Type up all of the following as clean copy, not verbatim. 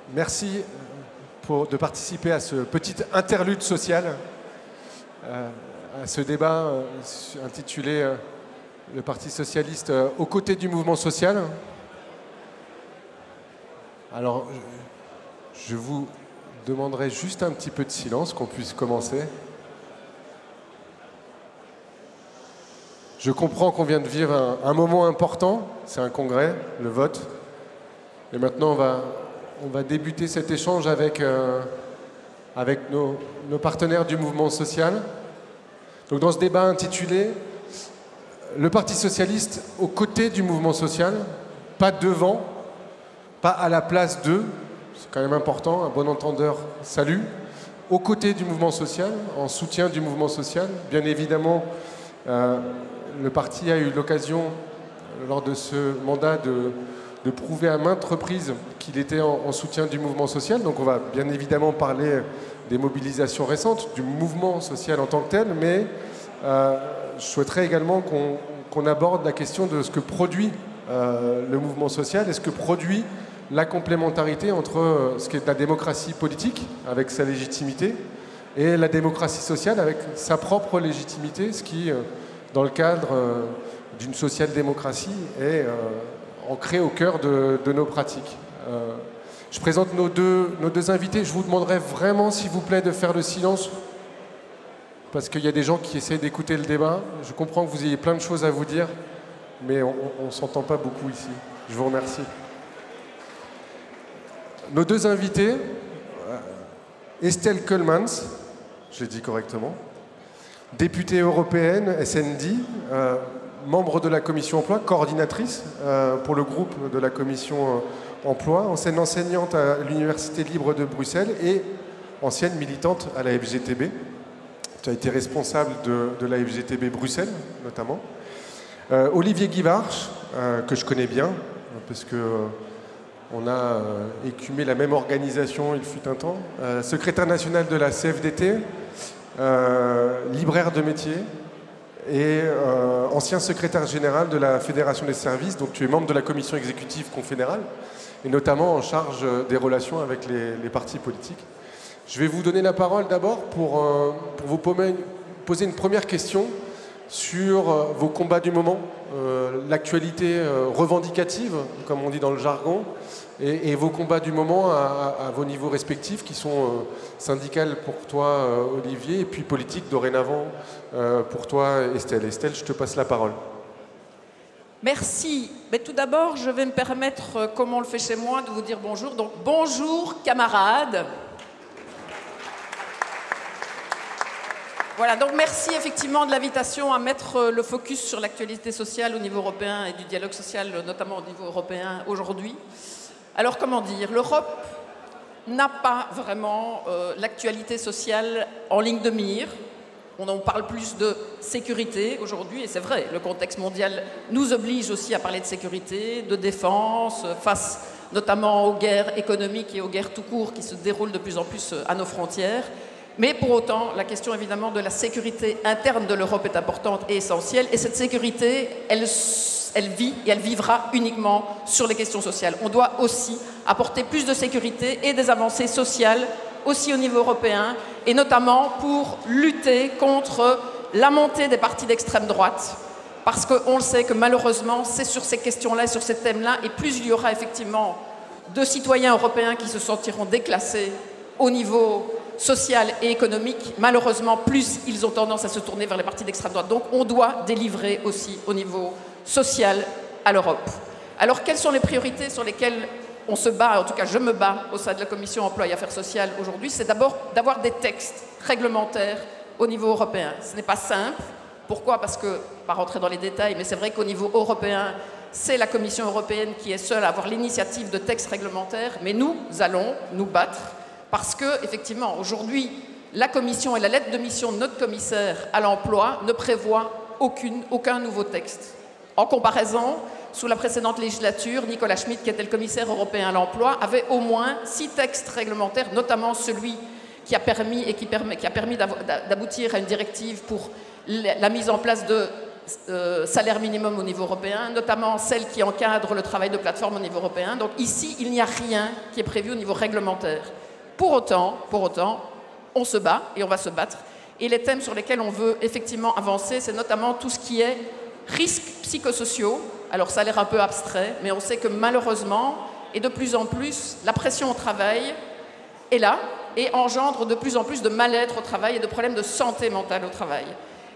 Merci de participer à ce petit interlude social, à ce débat intitulé Le Parti socialiste aux côtés du mouvement social. Alors, je vous demanderai juste un petit peu de silence, qu'on puisse commencer. Je comprends qu'on vient de vivre un moment important, c'est un congrès, le vote. Et maintenant, on va débuter cet échange avec nos partenaires du mouvement social. Donc, dans ce débat intitulé « Le Parti socialiste aux côtés du mouvement social », pas devant, pas à la place d'eux, c'est quand même important, un bon entendeur, salut, aux côtés du mouvement social, en soutien du mouvement social. Bien évidemment, le parti a eu l'occasion, lors de ce mandat, de prouver à maintes reprises qu'il était en soutien du mouvement social. Donc on va bien évidemment parler des mobilisations récentes, du mouvement social en tant que tel, mais je souhaiterais également qu'on aborde la question de ce que produit le mouvement social et ce que produit la complémentarité entre ce qui est la démocratie politique, avec sa légitimité, et la démocratie sociale, avec sa propre légitimité, ce qui, dans le cadre d'une social-démocratie, est ancré au cœur de nos pratiques. Je présente nos deux invités. Je vous demanderai vraiment, s'il vous plaît, de faire le silence, parce qu'il y a des gens qui essaient d'écouter le débat. Je comprends que vous ayez plein de choses à vous dire, mais on ne s'entend pas beaucoup ici. Je vous remercie. Nos deux invités, Estelle Kölmans, je l'ai dit correctement, députée européenne, SND, membre de la commission emploi, coordinatrice pour le groupe de la commission emploi, ancienne enseignante à l'Université libre de Bruxelles et ancienne militante à la FGTB. Tu as été responsable de la FGTB Bruxelles, notamment. Olivier Guivarch, que je connais bien, parce que on a écumé la même organisation il fut un temps, secrétaire national de la CFDT, libraire de métier et ancien secrétaire général de la Fédération des services. Donc tu es membre de la commission exécutive confédérale et notamment en charge des relations avec les partis politiques. Je vais vous donner la parole d'abord pour vous poser une première question sur vos combats du moment, l'actualité revendicative, comme on dit dans le jargon, et vos combats du moment à vos niveaux respectifs, qui sont syndicales pour toi, Olivier, et puis politique dorénavant pour toi, Estelle. Estelle, je te passe la parole. Merci. Mais tout d'abord, je vais me permettre, comme on le fait chez moi, de vous dire bonjour. Donc, bonjour, camarades. Voilà, donc merci effectivement de l'invitation à mettre le focus sur l'actualité sociale au niveau européen et du dialogue social, notamment au niveau européen aujourd'hui. Alors comment dire, l'Europe n'a pas vraiment l'actualité sociale en ligne de mire. On en parle plus de sécurité aujourd'hui, et c'est vrai, le contexte mondial nous oblige aussi à parler de sécurité, de défense, face notamment aux guerres économiques et aux guerres tout court qui se déroulent de plus en plus à nos frontières. Mais pour autant, la question évidemment de la sécurité interne de l'Europe est importante et essentielle. Et cette sécurité, elle vit et elle vivra uniquement sur les questions sociales. On doit aussi apporter plus de sécurité et des avancées sociales aussi au niveau européen, et notamment pour lutter contre la montée des partis d'extrême droite. Parce qu'on le sait que malheureusement, c'est sur ces questions-là et sur ces thèmes-là, et plus il y aura effectivement de citoyens européens qui se sentiront déclassés au niveau social et économique, malheureusement, plus ils ont tendance à se tourner vers les partis d'extrême droite. Donc on doit délivrer aussi au niveau social à l'Europe. Alors quelles sont les priorités sur lesquelles on se bat, en tout cas je me bats au sein de la Commission emploi et affaires sociales aujourd'hui? C'est d'abord d'avoir des textes réglementaires au niveau européen. Ce n'est pas simple. Pourquoi? Parce que, pas rentrer dans les détails, mais c'est vrai qu'au niveau européen, c'est la Commission européenne qui est seule à avoir l'initiative de textes réglementaires, mais nous allons nous battre. Parce que, effectivement, aujourd'hui, la Commission et la lettre de mission de notre commissaire à l'emploi ne prévoient aucun nouveau texte. En comparaison, sous la précédente législature, Nicolas Schmit, qui était le commissaire européen à l'emploi, avait au moins 6 textes réglementaires, notamment celui qui a permis d'aboutir à une directive pour la mise en place de salaire minimum au niveau européen, notamment celle qui encadre le travail de plateforme au niveau européen. Donc ici, il n'y a rien qui est prévu au niveau réglementaire. Pour autant, on se bat et on va se battre. Et les thèmes sur lesquels on veut effectivement avancer, c'est notamment tout ce qui est risques psychosociaux. Alors ça a l'air un peu abstrait, mais on sait que malheureusement, et de plus en plus, la pression au travail est là et engendre de plus en plus de mal-être au travail et de problèmes de santé mentale au travail.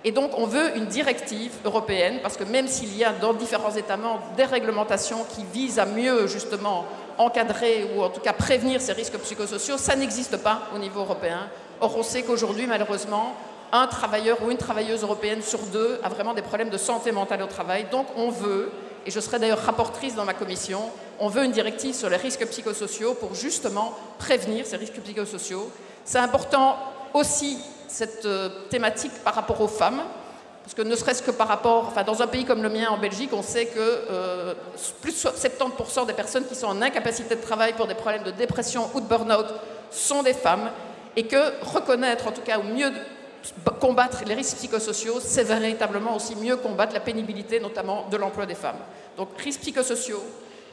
Et donc on veut une directive européenne, parce que même s'il y a dans différents États membres des réglementations qui visent à mieux justement encadrer ou en tout cas prévenir ces risques psychosociaux, ça n'existe pas au niveau européen. Or on sait qu'aujourd'hui malheureusement, un travailleur ou une travailleuse européenne sur deux a vraiment des problèmes de santé mentale au travail. Donc on veut, et je serai d'ailleurs rapportrice dans ma commission, on veut une directive sur les risques psychosociaux pour justement prévenir ces risques psychosociaux. C'est important aussi cette thématique par rapport aux femmes, parce que ne serait-ce que par rapport, enfin dans un pays comme le mien, en Belgique, on sait que plus de 70% des personnes qui sont en incapacité de travail pour des problèmes de dépression ou de burn-out sont des femmes, et que reconnaître en tout cas ou mieux combattre les risques psychosociaux, c'est véritablement aussi mieux combattre la pénibilité, notamment de l'emploi des femmes. Donc risques psychosociaux,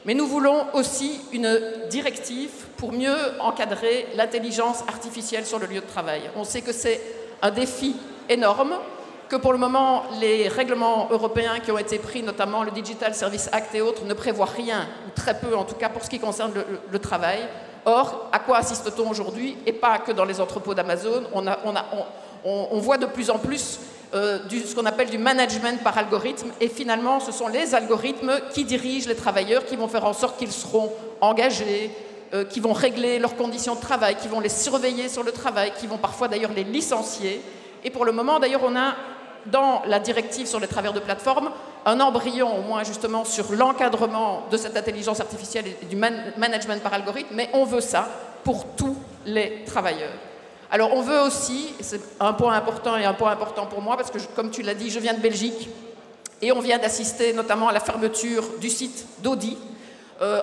mais nous voulons aussi une directive pour mieux encadrer l'intelligence artificielle sur le lieu de travail. On sait que c'est un défi énorme, que pour le moment, les règlements européens qui ont été pris, notamment le Digital Service Act et autres, ne prévoient rien, ou très peu en tout cas pour ce qui concerne le travail. Or, à quoi assiste-t-on aujourd'hui? Et pas que dans les entrepôts d'Amazon. On voit de plus en plus ce qu'on appelle du management par algorithme, et finalement ce sont les algorithmes qui dirigent les travailleurs, qui vont faire en sorte qu'ils seront engagés, qui vont régler leurs conditions de travail, qui vont les surveiller sur le travail, qui vont parfois d'ailleurs les licencier. Et pour le moment d'ailleurs on a dans la directive sur les travailleurs de plateforme un embryon au moins justement sur l'encadrement de cette intelligence artificielle et du management par algorithme, mais on veut ça pour tous les travailleurs. Alors on veut aussi, et c'est un point important et un point important pour moi, parce que comme tu l'as dit, je viens de Belgique et on vient d'assister notamment à la fermeture du site d'Audi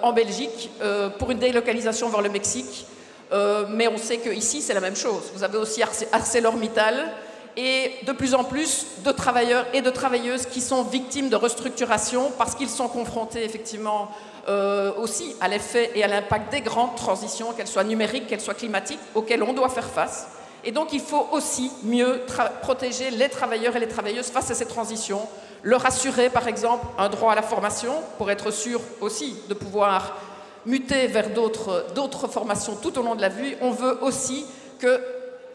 en Belgique pour une délocalisation vers le Mexique. Mais on sait qu'ici c'est la même chose. Vous avez aussi ArcelorMittal et de plus en plus de travailleurs et de travailleuses qui sont victimes de restructuration parce qu'ils sont confrontés effectivement aussi à l'effet et à l'impact des grandes transitions, qu'elles soient numériques, qu'elles soient climatiques, auxquelles on doit faire face. Et donc il faut aussi mieux protéger les travailleurs et les travailleuses face à ces transitions, leur assurer par exemple un droit à la formation pour être sûr aussi de pouvoir muter vers d'autres formations tout au long de la vie. On veut aussi que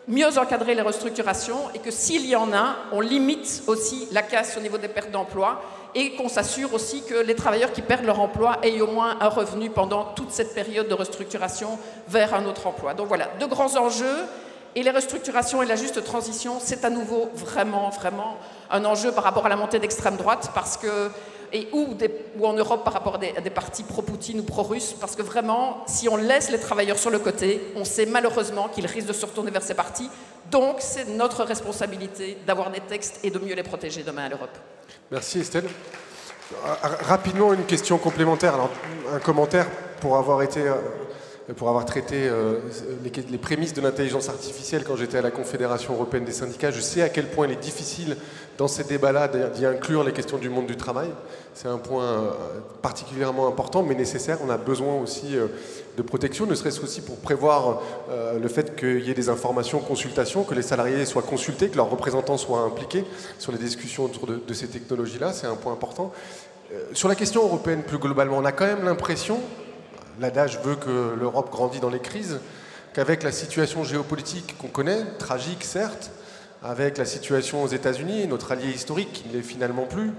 mieux encadrer les restructurations et que s'il y en a, on limite aussi la casse au niveau des pertes d'emploi et qu'on s'assure aussi que les travailleurs qui perdent leur emploi aient au moins un revenu pendant toute cette période de restructuration vers un autre emploi. Donc voilà, de grands enjeux. Et les restructurations et la juste transition, c'est à nouveau vraiment un enjeu par rapport à la montée d'extrême droite, parce que, ou en Europe par rapport à des partis pro-Poutine ou pro-russes, parce que vraiment, si on laisse les travailleurs sur le côté, on sait malheureusement qu'ils risquent de se retourner vers ces partis. Donc c'est notre responsabilité d'avoir des textes et de mieux les protéger demain à l'Europe. Merci Estelle. Rapidement, une question complémentaire. Alors, un commentaire pour avoir traité les prémices de l'intelligence artificielle quand j'étais à la Confédération européenne des syndicats. Je sais à quel point il est difficile dans ces débats-là d'y inclure les questions du monde du travail. C'est un point particulièrement important, mais nécessaire. On a besoin aussi de protection, ne serait-ce aussi pour prévoir le fait qu'il y ait des informations, consultations, que les salariés soient consultés, que leurs représentants soient impliqués sur les discussions autour de ces technologies-là. C'est un point important. Sur la question européenne plus globalement, on a quand même l'impression, l'adage veut que l'Europe grandit dans les crises, qu'avec la situation géopolitique qu'on connaît, tragique certes, avec la situation aux États-Unis, notre allié historique qui ne l'est finalement plus,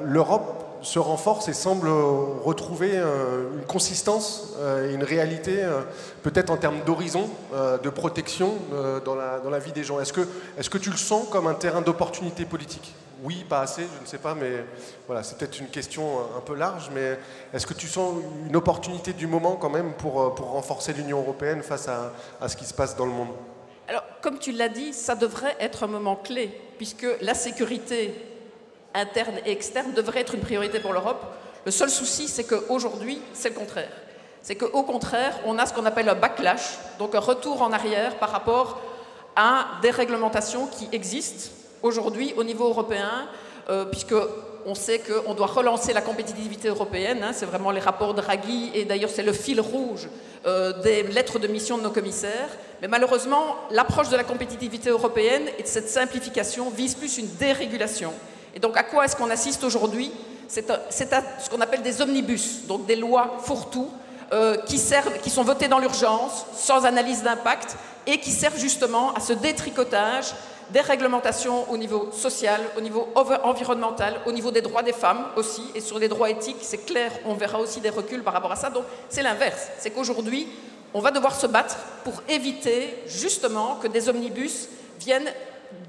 l'Europe se renforce et semble retrouver une consistance et une réalité, peut-être en termes d'horizon, de protection dans la vie des gens. Est-ce que tu le sens comme un terrain d'opportunité politique ? Oui, pas assez, je ne sais pas, mais voilà, c'est peut-être une question un peu large, mais est-ce que tu sens une opportunité du moment quand même pour renforcer l'Union européenne face à ce qui se passe dans le monde ? Alors, comme tu l'as dit, ça devrait être un moment clé, puisque la sécurité interne et externe devrait être une priorité pour l'Europe. Le seul souci, c'est qu'aujourd'hui, c'est le contraire. C'est qu'au contraire, on a ce qu'on appelle un backlash, donc un retour en arrière par rapport à des réglementations qui existent aujourd'hui au niveau européen, puisqu'on sait qu'on doit relancer la compétitivité européenne, hein, c'est vraiment les rapports Draghi, et d'ailleurs c'est le fil rouge des lettres de mission de nos commissaires. Mais malheureusement, l'approche de la compétitivité européenne et de cette simplification vise plus une dérégulation. Et donc à quoi est-ce qu'on assiste aujourd'hui? C'est à ce qu'on appelle des omnibus, donc des lois fourre-tout, qui sont votées dans l'urgence, sans analyse d'impact, et qui servent justement à ce détricotage des réglementations au niveau social, au niveau environnemental, au niveau des droits des femmes aussi, et sur les droits éthiques, c'est clair, on verra aussi des reculs par rapport à ça. Donc c'est l'inverse, c'est qu'aujourd'hui, on va devoir se battre pour éviter justement que des omnibus viennent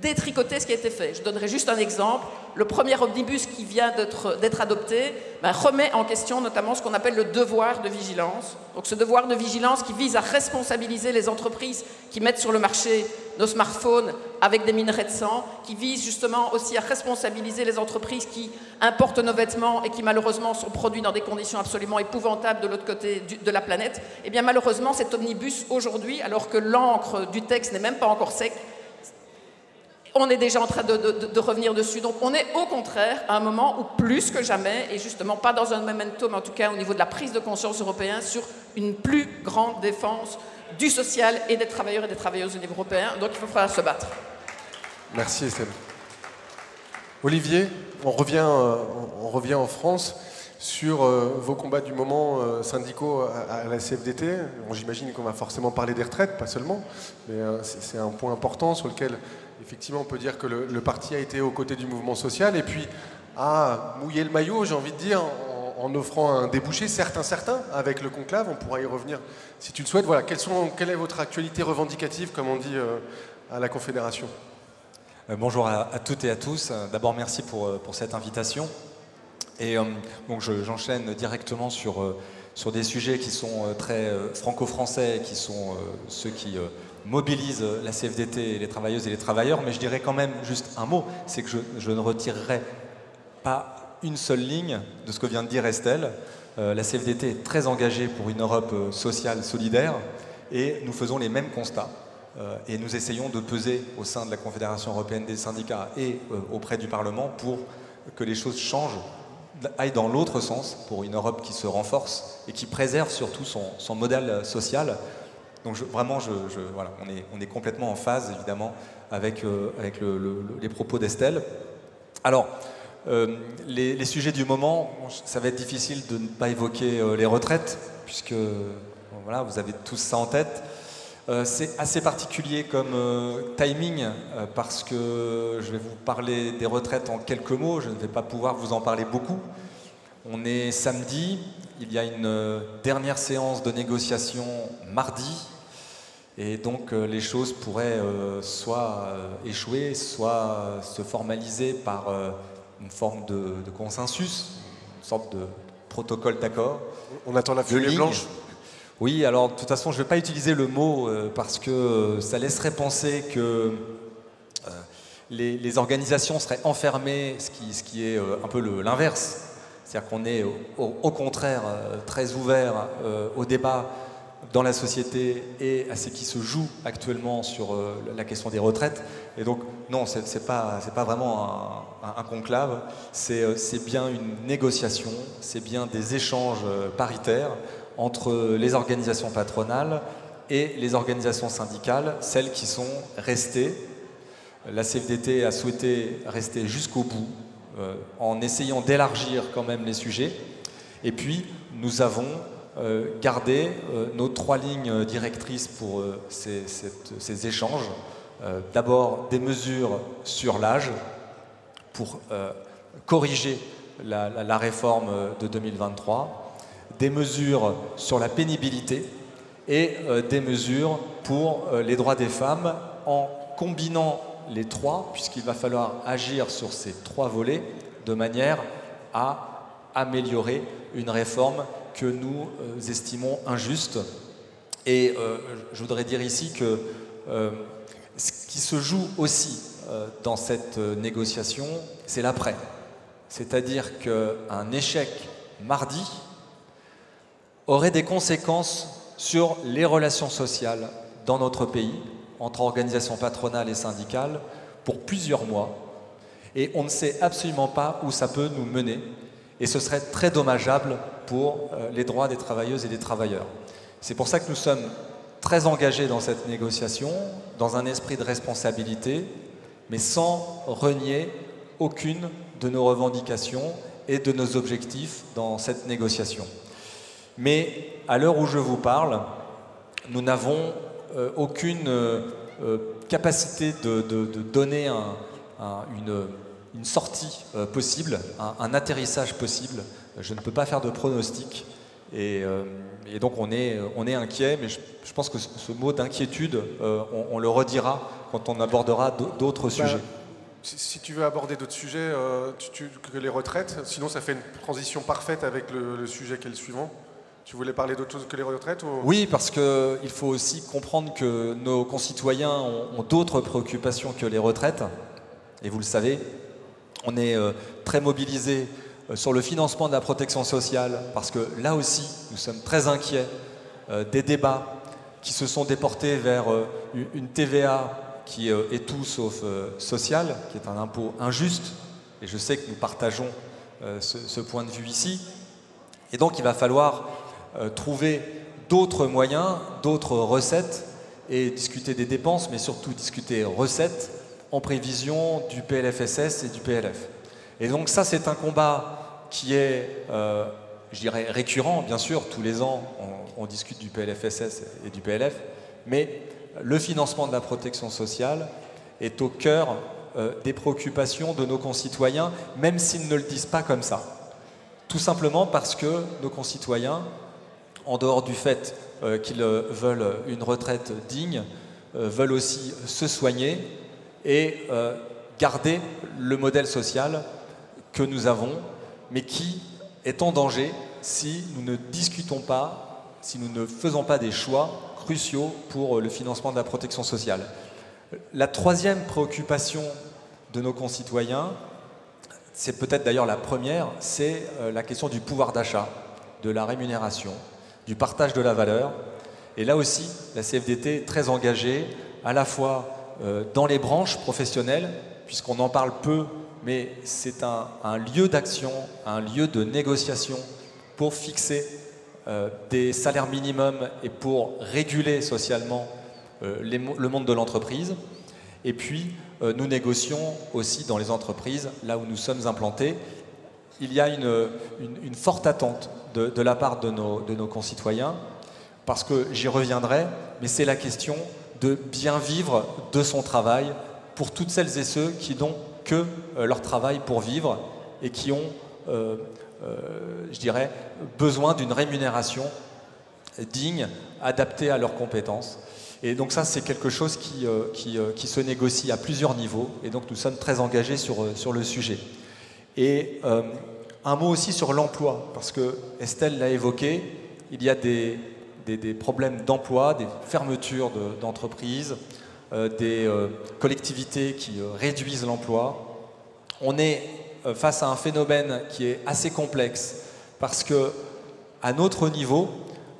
détricoter ce qui a été fait. Je donnerai juste un exemple. Le premier omnibus qui vient d'être adopté remet en question notamment ce qu'on appelle le devoir de vigilance. Donc ce devoir de vigilance qui vise à responsabiliser les entreprises qui mettent sur le marché nos smartphones avec des minerais de sang, qui vise justement aussi à responsabiliser les entreprises qui importent nos vêtements et qui malheureusement sont produits dans des conditions absolument épouvantables de l'autre côté de la planète. Et bien malheureusement cet omnibus aujourd'hui, alors que l'encre du texte n'est même pas encore sec, on est déjà en train de revenir dessus. Donc on est au contraire à un moment où plus que jamais, et justement pas dans un memento, mais en tout cas au niveau de la prise de conscience européenne, sur une plus grande défense du social et des travailleurs et des travailleuses au niveau européen. Donc il faudra se battre. Merci Estelle. Olivier, on revient en France sur vos combats du moment syndicaux à la CFDT. Bon, j'imagine qu'on va forcément parler des retraites, pas seulement, mais c'est un point important sur lequel effectivement on peut dire que le parti a été aux côtés du mouvement social et puis a mouillé le maillot, j'ai envie de dire, en offrant un débouché, certes incertain, avec le conclave. On pourra y revenir si tu le souhaites. Voilà, quelle est votre actualité revendicative, comme on dit à la Confédération? Bonjour à toutes et à tous. D'abord, merci pour cette invitation. Et donc j'enchaîne directement sur des sujets qui sont très franco-français, qui sont ceux qui mobilisent la CFDT, les travailleuses et les travailleurs. Mais je dirais quand même juste un mot, c'est que je ne retirerai pas une seule ligne de ce que vient de dire Estelle. La CFDT est très engagée pour une Europe sociale solidaire et nous faisons les mêmes constats. Et nous essayons de peser au sein de la Confédération européenne des syndicats et auprès du Parlement pour que les choses changent, aillent dans l'autre sens, pour une Europe qui se renforce et qui préserve surtout son modèle social. Donc vraiment, voilà, on est complètement en phase, évidemment, avec les propos d'Estelle. Alors, les sujets du moment, ça va être difficile de ne pas évoquer les retraites, puisque voilà, vous avez tous ça en tête. C'est assez particulier comme timing, parce que je vais vous parler des retraites en quelques mots, je ne vais pas pouvoir vous en parler beaucoup. On est samedi, il y a une dernière séance de négociation mardi, et donc les choses pourraient soit échouer, soit se formaliser par une forme de consensus, une sorte de protocole d'accord. On attend la fumée blanche. Oui, alors de toute façon, je ne vais pas utiliser le mot parce que ça laisserait penser que les organisations seraient enfermées, ce qui est un peu l'inverse. C'est-à-dire qu'on est au contraire très ouvert au débat dans la société et à ce qui se joue actuellement sur la question des retraites. Et donc, non, c'est pas vraiment un conclave, c'est bien une négociation, c'est bien des échanges paritaires entre les organisations patronales et les organisations syndicales, celles qui sont restées. La CFDT a souhaité rester jusqu'au bout, en essayant d'élargir quand même les sujets. Et puis, nous avons gardé nos 3 lignes directrices pour ces échanges. D'abord, des mesures sur l'âge pour corriger la réforme de 2023. Des mesures sur la pénibilité et des mesures pour les droits des femmes en combinant les 3, puisqu'il va falloir agir sur ces 3 volets de manière à améliorer une réforme que nous estimons injuste. Et je voudrais dire ici que ce qui se joue aussi dans cette négociation, c'est l'après. C'est-à-dire qu'un échec mardi aurait des conséquences sur les relations sociales dans notre pays, entre organisations patronales et syndicales, pour plusieurs mois. Et on ne sait absolument pas où ça peut nous mener. Et ce serait très dommageable pour les droits des travailleuses et des travailleurs. C'est pour ça que nous sommes très engagés dans cette négociation, dans un esprit de responsabilité, mais sans renier aucune de nos revendications et de nos objectifs dans cette négociation. Mais à l'heure où je vous parle, nous n'avons aucune capacité de donner une sortie possible, un atterrissage possible. Je ne peux pas faire de pronostic et donc on est inquiet, mais je pense que ce mot d'inquiétude, on le redira quand on abordera d'autres sujets. Si tu veux aborder d'autres sujets que les retraites, sinon ça fait une transition parfaite avec le sujet qui est le suivant. Tu voulais parler d'autre chose que les retraites ou... Oui, parce qu'il faut aussi comprendre que nos concitoyens ont d'autres préoccupations que les retraites. Et vous le savez, on est très mobilisés sur le financement de la protection sociale, parce que là aussi, nous sommes très inquiets des débats qui se sont déportés vers une TVA qui est tout sauf sociale, qui est un impôt injuste. Et je sais que nous partageons ce point de vue ici. Et donc, il va falloir trouver d'autres moyens, d'autres recettes et discuter des dépenses, mais surtout discuter recettes en prévision du PLFSS et du PLF. Et donc ça, c'est un combat qui est, je dirais, récurrent. Bien sûr, tous les ans, on discute du PLFSS et du PLF, mais le financement de la protection sociale est au cœur des préoccupations de nos concitoyens, même s'ils ne le disent pas comme ça. Tout simplement parce que nos concitoyens, en dehors du fait qu'ils veulent une retraite digne, veulent aussi se soigner et garder le modèle social que nous avons, mais qui est en danger si nous ne discutons pas, si nous ne faisons pas des choix cruciaux pour le financement de la protection sociale. La troisième préoccupation de nos concitoyens, c'est peut-être d'ailleurs la première, c'est la question du pouvoir d'achat, de la rémunération, du partage de la valeur. Et là aussi, la CFDT est très engagée, à la fois dans les branches professionnelles, puisqu'on en parle peu, mais c'est un lieu d'action, un lieu de négociation pour fixer des salaires minimums et pour réguler socialement le monde de l'entreprise. Et puis, nous négocions aussi dans les entreprises, là où nous sommes implantés. Il y a une forte attente de la part de nos concitoyens, parce que j'y reviendrai, mais c'est la question de bien vivre de son travail pour toutes celles et ceux qui n'ont que leur travail pour vivre et qui ont, je dirais, besoin d'une rémunération digne, adaptée à leurs compétences. Et donc ça, c'est quelque chose qui se négocie à plusieurs niveaux, et donc nous sommes très engagés sur le sujet. Et un mot aussi sur l'emploi, parce que Estelle l'a évoqué, il y a des problèmes d'emploi, des fermetures d'entreprises, des collectivités qui réduisent l'emploi. On est face à un phénomène qui est assez complexe, parce que à notre niveau,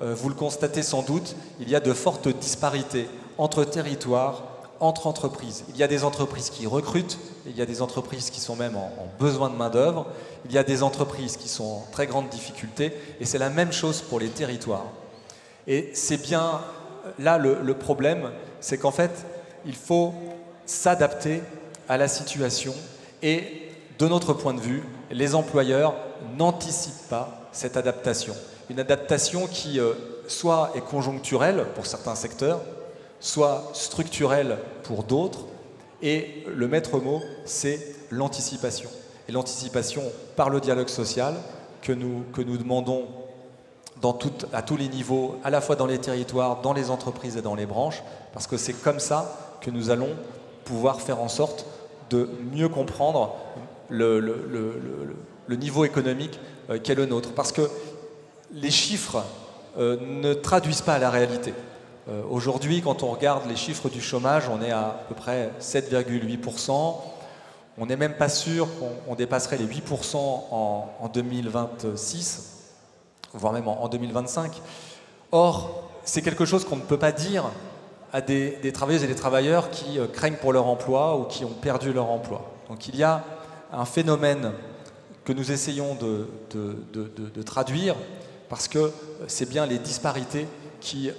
vous le constatez sans doute, il y a de fortes disparités entre territoires, entre entreprises. Il y a des entreprises qui recrutent, il y a des entreprises qui sont même en besoin de main-d'œuvre, il y a des entreprises qui sont en très grande difficulté, et c'est la même chose pour les territoires. Et c'est bien là le problème, c'est qu'en fait, il faut s'adapter à la situation, et de notre point de vue, les employeurs n'anticipent pas cette adaptation. Une adaptation qui soit est conjoncturelle pour certains secteurs, soit structurelle pour d'autres, et le maître mot, c'est l'anticipation. Et l'anticipation par le dialogue social que nous demandons à tous les niveaux, à la fois dans les territoires, dans les entreprises et dans les branches, parce que c'est comme ça que nous allons pouvoir faire en sorte de mieux comprendre le niveau économique qu'est le nôtre. Parce que les chiffres ne traduisent pas la réalité. Aujourd'hui, quand on regarde les chiffres du chômage, on est à peu près 7,8%. On n'est même pas sûr qu'on dépasserait les 8% en 2026, voire même en 2025. Or, c'est quelque chose qu'on ne peut pas dire à des travailleuses et des travailleurs qui craignent pour leur emploi ou qui ont perdu leur emploi. Donc il y a un phénomène que nous essayons de traduire, parce que c'est bien les disparités qui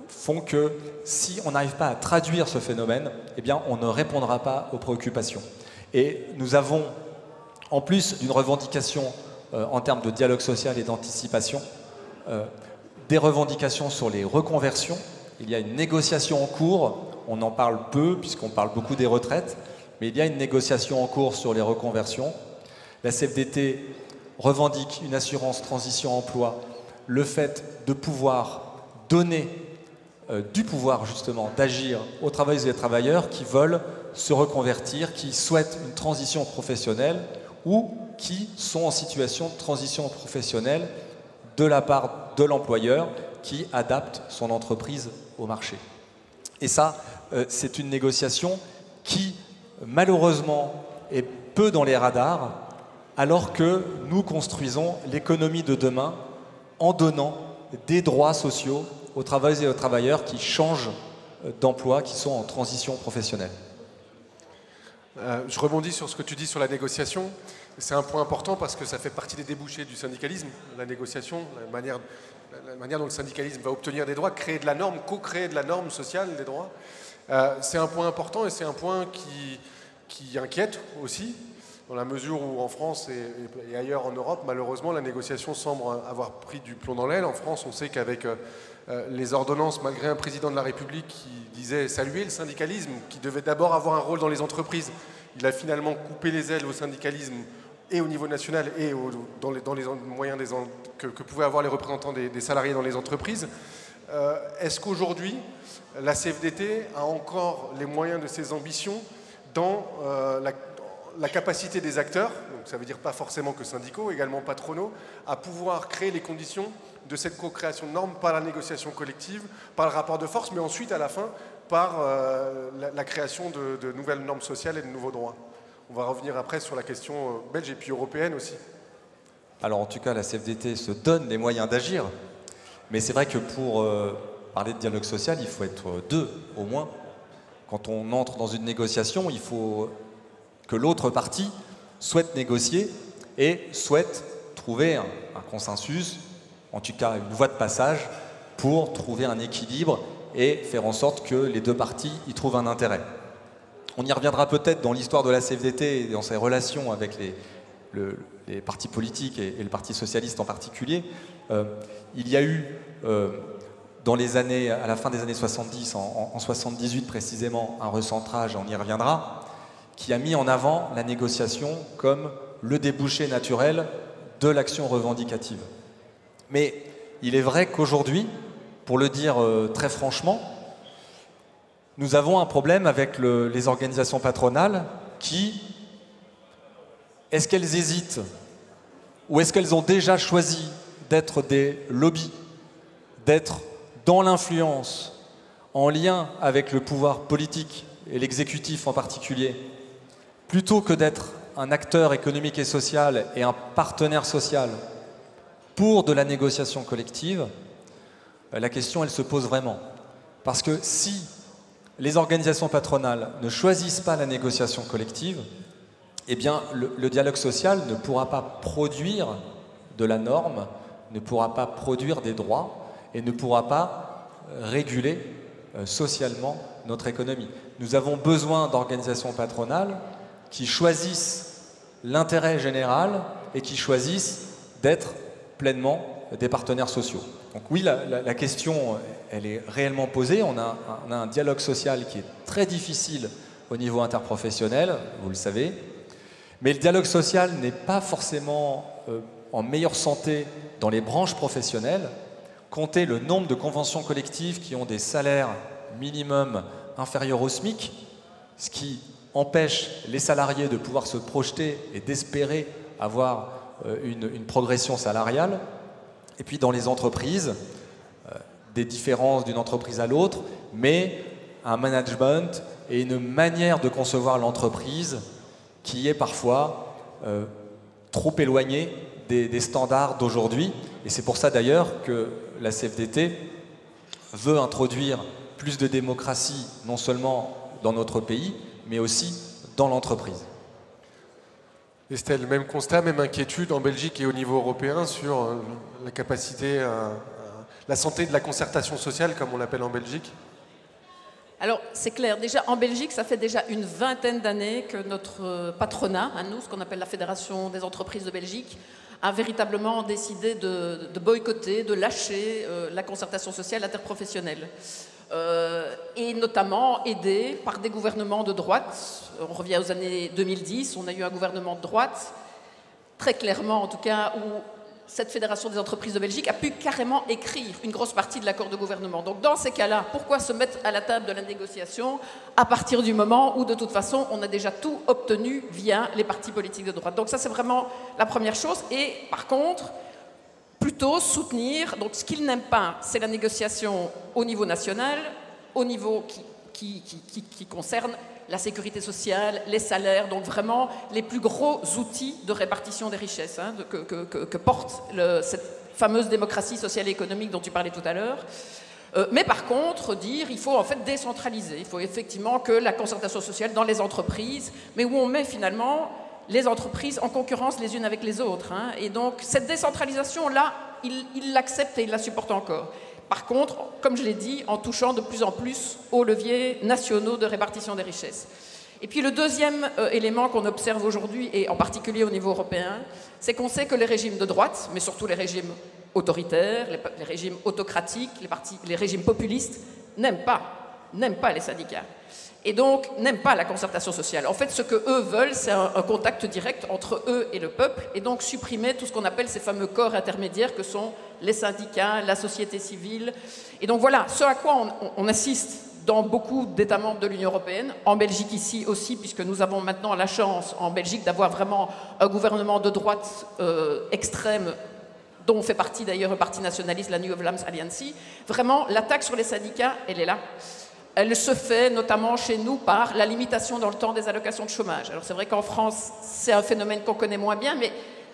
font que si on n'arrive pas à traduire ce phénomène, eh bien on ne répondra pas aux préoccupations. Et nous avons, en plus d'une revendication en termes de dialogue social et d'anticipation, des revendications sur les reconversions. Il y a une négociation en cours, on en parle peu puisqu'on parle beaucoup des retraites, mais il y a une négociation en cours sur les reconversions. La CFDT revendique une assurance transition emploi, le fait de pouvoir donner du pouvoir justement d'agir aux travailleuses et aux travailleurs qui veulent se reconvertir, qui souhaitent une transition professionnelle ou qui sont en situation de transition professionnelle de la part de l'employeur qui adapte son entreprise au marché. Et ça, c'est une négociation qui, malheureusement, est peu dans les radars, alors que nous construisons l'économie de demain en donnant des droits sociaux aux travailleuses et aux travailleurs qui changent d'emploi, qui sont en transition professionnelle. Je rebondis sur ce que tu dis sur la négociation. C'est un point important parce que ça fait partie des débouchés du syndicalisme, la négociation, la manière dont le syndicalisme va obtenir des droits, créer de la norme, co-créer de la norme sociale des droits. C'est un point important et c'est un point qui inquiète aussi, dans la mesure où en France et ailleurs en Europe, malheureusement, la négociation semble avoir pris du plomb dans l'aile. En France, on sait qu'avec les ordonnances, malgré un président de la République qui disait saluer le syndicalisme, qui devait d'abord avoir un rôle dans les entreprises, il a finalement coupé les ailes au syndicalisme et au niveau national et dans les moyens que pouvaient avoir les représentants des salariés dans les entreprises. Est-ce qu'aujourd'hui, la CFDT a encore les moyens de ses ambitions dans la capacité des acteurs, donc ça veut dire pas forcément que syndicaux, également patronaux, à pouvoir créer les conditions de cette co-création de normes par la négociation collective, par le rapport de force, mais ensuite à la fin par la création de nouvelles normes sociales et de nouveaux droits. On va revenir après sur la question belge et puis européenne aussi. Alors en tout cas, la CFDT se donne les moyens d'agir, mais c'est vrai que pour parler de dialogue social, il faut être deux au moins. Quand on entre dans une négociation, il faut que l'autre partie souhaite négocier et souhaite trouver un consensus, en tout cas une voie de passage, pour trouver un équilibre et faire en sorte que les deux parties y trouvent un intérêt. On y reviendra peut-être dans l'histoire de la CFDT et dans ses relations avec les partis politiques et le Parti socialiste en particulier. Il y a eu, à la fin des années 70, en 78 précisément, un recentrage, on y reviendra, qui a mis en avant la négociation comme le débouché naturel de l'action revendicative. Mais il est vrai qu'aujourd'hui, pour le dire très franchement, nous avons un problème avec les organisations patronales qui, est-ce qu'elles hésitent ou est-ce qu'elles ont déjà choisi d'être des lobbies, d'être dans l'influence, en lien avec le pouvoir politique et l'exécutif en particulier, plutôt que d'être un acteur économique et social et un partenaire social pour de la négociation collective, la question, elle se pose vraiment. Parce que si les organisations patronales ne choisissent pas la négociation collective, eh bien, le dialogue social ne pourra pas produire de la norme, ne pourra pas produire des droits et ne pourra pas réguler socialement notre économie. Nous avons besoin d'organisations patronales qui choisissent l'intérêt général et qui choisissent d'être pleinement des partenaires sociaux. Donc oui, la question, elle est réellement posée. On a un dialogue social qui est très difficile au niveau interprofessionnel, vous le savez. Mais le dialogue social n'est pas forcément en meilleure santé dans les branches professionnelles. Comptez le nombre de conventions collectives qui ont des salaires minimum inférieurs au SMIC, ce qui empêche les salariés de pouvoir se projeter et d'espérer avoir une progression salariale. Et puis dans les entreprises, des différences d'une entreprise à l'autre, mais un management et une manière de concevoir l'entreprise qui est parfois trop éloignée des standards d'aujourd'hui. Et c'est pour ça d'ailleurs que la CFDT veut introduire plus de démocratie, non seulement dans notre pays, mais aussi dans l'entreprise. Estelle, même constat, même inquiétude en Belgique et au niveau européen sur la capacité, la santé de la concertation sociale, comme on l'appelle en Belgique? Alors, c'est clair. Déjà, en Belgique, ça fait déjà une vingtaine d'années que notre patronat, à nous, ce qu'on appelle la Fédération des entreprises de Belgique, a véritablement décidé de boycotter, de lâcher la concertation sociale interprofessionnelle. Et notamment aidé par des gouvernements de droite. On revient aux années 2010, on a eu un gouvernement de droite, très clairement en tout cas, où cette Fédération des entreprises de Belgique a pu carrément écrire une grosse partie de l'accord de gouvernement. Donc dans ces cas-là, pourquoi se mettre à la table de la négociation à partir du moment où de toute façon on a déjà tout obtenu via les partis politiques de droite? Donc ça c'est vraiment la première chose. Et par contre, plutôt soutenir, donc ce qu'ils n'aiment pas, c'est la négociation au niveau national, au niveau qui concerne la sécurité sociale, les salaires, donc vraiment les plus gros outils de répartition des richesses que porte cette fameuse démocratie sociale et économique dont tu parlais tout à l'heure. Mais par contre, il faut en fait décentraliser. Il faut effectivement que la concertation sociale dans les entreprises, mais où on met finalement les entreprises en concurrence les unes avec les autres. Et donc cette décentralisation-là, ils l'acceptent et ils la supportent encore. Par contre, comme je l'ai dit, en touchant de plus en plus aux leviers nationaux de répartition des richesses. Et puis le deuxième élément qu'on observe aujourd'hui, et en particulier au niveau européen, c'est qu'on sait que les régimes de droite, mais surtout les régimes autoritaires, les régimes autocratiques, les régimes populistes, n'aiment pas les syndicats. Et donc n'aiment pas la concertation sociale. En fait, ce qu'eux veulent, c'est un contact direct entre eux et le peuple, et donc supprimer tout ce qu'on appelle ces fameux corps intermédiaires que sont les syndicats, la société civile. Et donc voilà, ce à quoi on assiste dans beaucoup d'États membres de l'Union européenne, en Belgique ici aussi, puisque nous avons maintenant la chance en Belgique d'avoir vraiment un gouvernement de droite extrême, dont fait partie d'ailleurs un parti nationaliste, la Nieuwe Vlaamse Alliantie. Vraiment, l'attaque sur les syndicats, elle est là. Elle se fait notamment chez nous par la limitation dans le temps des allocations de chômage. Alors c'est vrai qu'en France, c'est un phénomène qu'on connaît moins bien, mais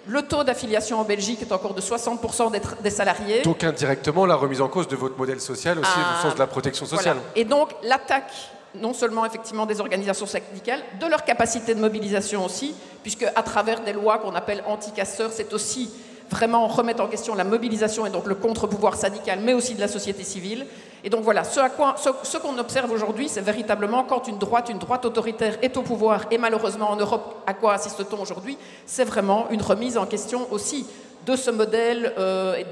le taux d'affiliation en Belgique est encore de 60% des salariés. Donc indirectement, la remise en cause de votre modèle social aussi, au sens de la protection sociale. Voilà. Et donc l'attaque, non seulement effectivement des organisations syndicales, de leur capacité de mobilisation aussi, puisque à travers des lois qu'on appelle anti-casseurs, c'est aussi vraiment remettre en question la mobilisation et donc le contre-pouvoir syndical, mais aussi de la société civile. Et donc voilà, ce qu'on observe aujourd'hui, c'est véritablement quand une droite autoritaire est au pouvoir, et malheureusement en Europe, à quoi assiste-t-on aujourd'hui? C'est vraiment une remise en question aussi de ce modèle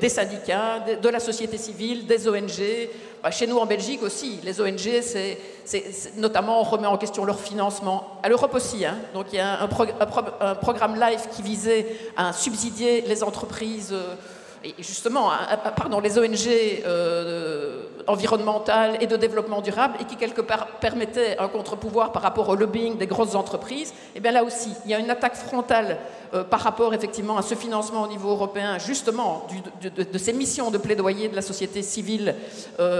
des syndicats, de la société civile, des ONG. Chez nous en Belgique aussi, les ONG, notamment on remet en question leur financement. À l'Europe aussi, donc il y a un programme LIFE qui visait à subsidier les entreprises, et justement, les ONG environnementales et de développement durable, et qui quelque part permettait un contre-pouvoir par rapport au lobbying des grosses entreprises. Et bien là aussi, il y a une attaque frontale par rapport effectivement à ce financement au niveau européen, justement de ces missions de plaidoyer de la société civile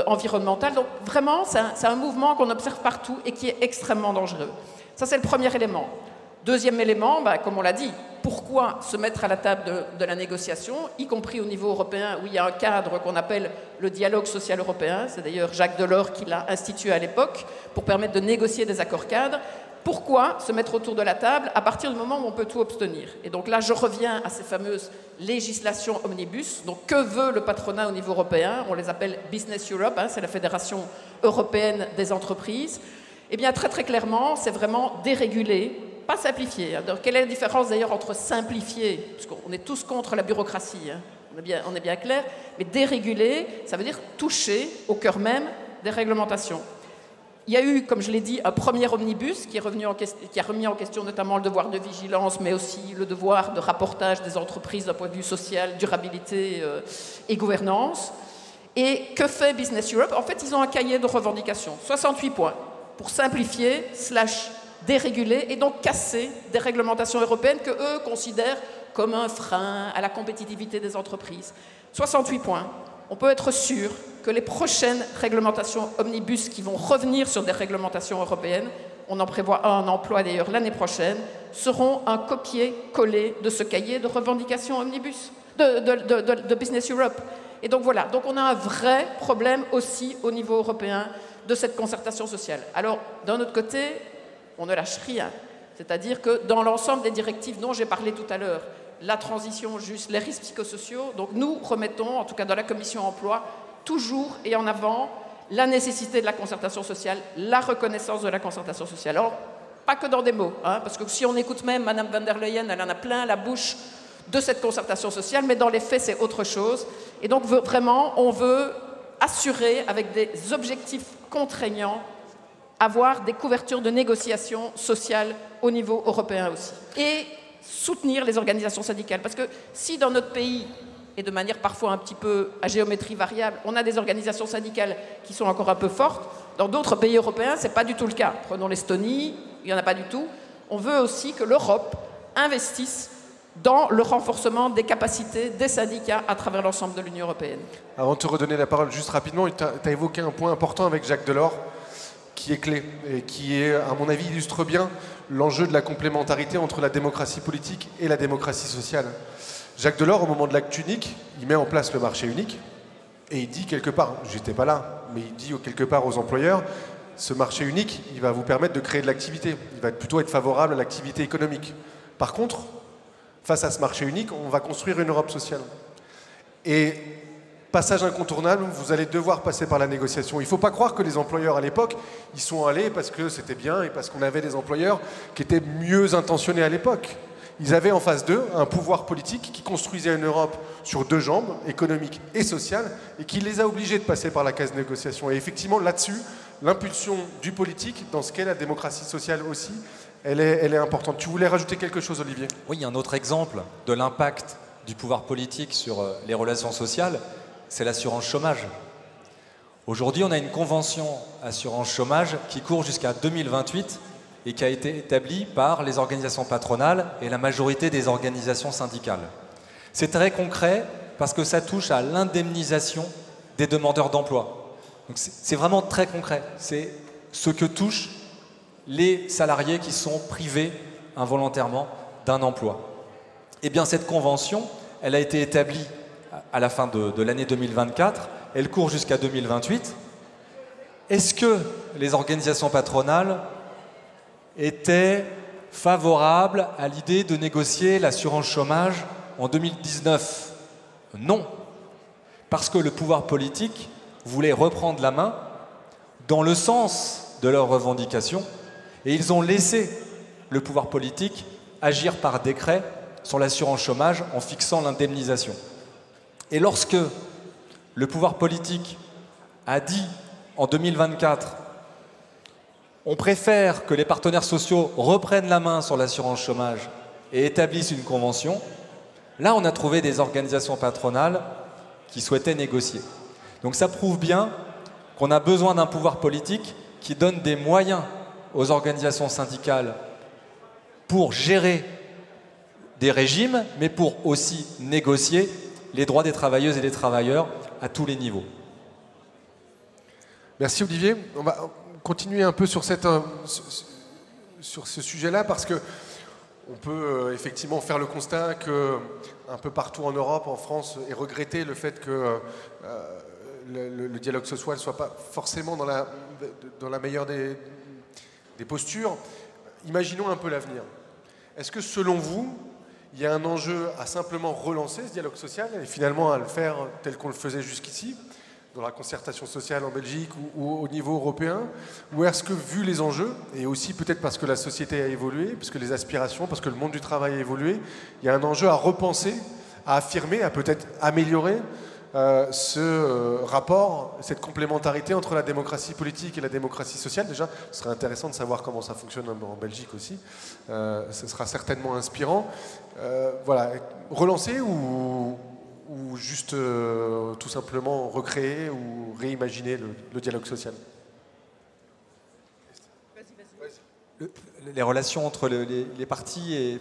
environnementale. Donc vraiment, c'est un mouvement qu'on observe partout et qui est extrêmement dangereux. Ça, c'est le premier élément. Deuxième élément, comme on l'a dit, pourquoi se mettre à la table de la négociation, y compris au niveau européen, où il y a un cadre qu'on appelle le dialogue social européen. C'est d'ailleurs Jacques Delors qui l'a institué à l'époque pour permettre de négocier des accords cadres. Pourquoi se mettre autour de la table à partir du moment où on peut tout obtenir? Et donc là, je reviens à ces fameuses législations omnibus. Donc que veut le patronat au niveau européen? On les appelle Business Europe, c'est la Fédération européenne des entreprises. Eh bien, très très clairement, c'est vraiment déréguler, pas simplifier. Alors, quelle est la différence d'ailleurs entre simplifier, parce qu'on est tous contre la bureaucratie, on est bien clair, mais déréguler, ça veut dire toucher au cœur même des réglementations. Il y a eu, comme je l'ai dit, un premier omnibus qui a remis en question notamment le devoir de vigilance, mais aussi le devoir de rapportage des entreprises d'un point de vue social, durabilité et gouvernance. Et que fait Business Europe? En fait, ils ont un cahier de revendications, 68 points, pour simplifier / déréguler et donc casser des réglementations européennes que eux considèrent comme un frein à la compétitivité des entreprises. 68 points. On peut être sûr que les prochaines réglementations omnibus qui vont revenir sur des réglementations européennes, on en prévoit un emploi d'ailleurs l'année prochaine, seront un copier-coller de ce cahier de revendications omnibus de Business Europe. Et donc voilà, donc on a un vrai problème aussi au niveau européen de cette concertation sociale. Alors, d'un autre côté, on ne lâche rien. C'est-à-dire que dans l'ensemble des directives dont j'ai parlé tout à l'heure, la transition juste, les risques psychosociaux, donc nous remettons, en tout cas dans la commission emploi, toujours et en avant la nécessité de la concertation sociale, la reconnaissance de la concertation sociale. Alors, pas que dans des mots, hein, parce que si on écoute même Mme van der Leyen, elle en a plein la bouche de cette concertation sociale, mais dans les faits, c'est autre chose. Et donc, vraiment, on veut assurer, avec des objectifs contraignants, avoir des couvertures de négociations sociales au niveau européen aussi. Et soutenir les organisations syndicales. Parce que si dans notre pays, et de manière parfois un petit peu à géométrie variable, on a des organisations syndicales qui sont encore un peu fortes, dans d'autres pays européens, ce n'est pas du tout le cas. Prenons l'Estonie, il n'y en a pas du tout. On veut aussi que l'Europe investisse dans le renforcement des capacités des syndicats à travers l'ensemble de l'Union européenne. Avant de te redonner la parole, juste rapidement, tu as évoqué un point important avec Jacques Delors, qui est clé et qui, à mon avis, illustre bien l'enjeu de la complémentarité entre la démocratie politique et la démocratie sociale. Jacques Delors, au moment de l'acte unique, il met en place le marché unique et il dit quelque part, j'étais pas là, mais il dit quelque part aux employeurs, ce marché unique, il va vous permettre de créer de l'activité, il va plutôt être favorable à l'activité économique. Par contre, face à ce marché unique, on va construire une Europe sociale. Et passage incontournable, vous allez devoir passer par la négociation. Il ne faut pas croire que les employeurs à l'époque, ils sont allés parce que c'était bien et parce qu'on avait des employeurs qui étaient mieux intentionnés à l'époque. Ils avaient en face d'eux un pouvoir politique qui construisait une Europe sur deux jambes, économique et sociale, et qui les a obligés de passer par la case négociation. Et effectivement, là-dessus, l'impulsion du politique, dans ce qu'est la démocratie sociale aussi, elle est importante. Tu voulais rajouter quelque chose, Olivier? Oui, un autre exemple de l'impact du pouvoir politique sur les relations sociales, c'est l'assurance chômage. Aujourd'hui, on a une convention assurance chômage qui court jusqu'à 2028 et qui a été établie par les organisations patronales et la majorité des organisations syndicales. C'est très concret parce que ça touche à l'indemnisation des demandeurs d'emploi. Donc c'est vraiment très concret. C'est ce que touchent les salariés qui sont privés involontairement d'un emploi. Eh bien, cette convention, elle a été établie à la fin de l'année 2024, elle court jusqu'à 2028. Est-ce que les organisations patronales étaient favorables à l'idée de négocier l'assurance chômage en 2019? Non, parce que le pouvoir politique voulait reprendre la main dans le sens de leurs revendications et ils ont laissé le pouvoir politique agir par décret sur l'assurance chômage en fixant l'indemnisation. Et lorsque le pouvoir politique a dit en 2024 on préfère que les partenaires sociaux reprennent la main sur l'assurance chômage et établissent une convention, là on a trouvé des organisations patronales qui souhaitaient négocier. Donc ça prouve bien qu'on a besoin d'un pouvoir politique qui donne des moyens aux organisations syndicales pour gérer des régimes, mais pour aussi négocier les droits des travailleuses et des travailleurs à tous les niveaux. Merci Olivier. On va continuer un peu sur ce sujet-là parce que on peut effectivement faire le constat que un peu partout en Europe, en France, est regretté le fait que le dialogue social ne soit pas forcément dans la meilleure des postures. Imaginons un peu l'avenir. Est-ce que selon vous, il y a un enjeu à simplement relancer ce dialogue social et finalement à le faire tel qu'on le faisait jusqu'ici, dans la concertation sociale en Belgique ou au niveau européen? Ou est-ce que, vu les enjeux, et aussi peut-être parce que la société a évolué, parce que les aspirations, parce que le monde du travail a évolué, il y a un enjeu à repenser, à affirmer, à peut-être améliorer ce rapport, cette complémentarité entre la démocratie politique et la démocratie sociale? Déjà, ce serait intéressant de savoir comment ça fonctionne en Belgique aussi. Ce sera certainement inspirant. Voilà, relancer ou juste tout simplement recréer ou réimaginer le dialogue social? Les relations entre les partis et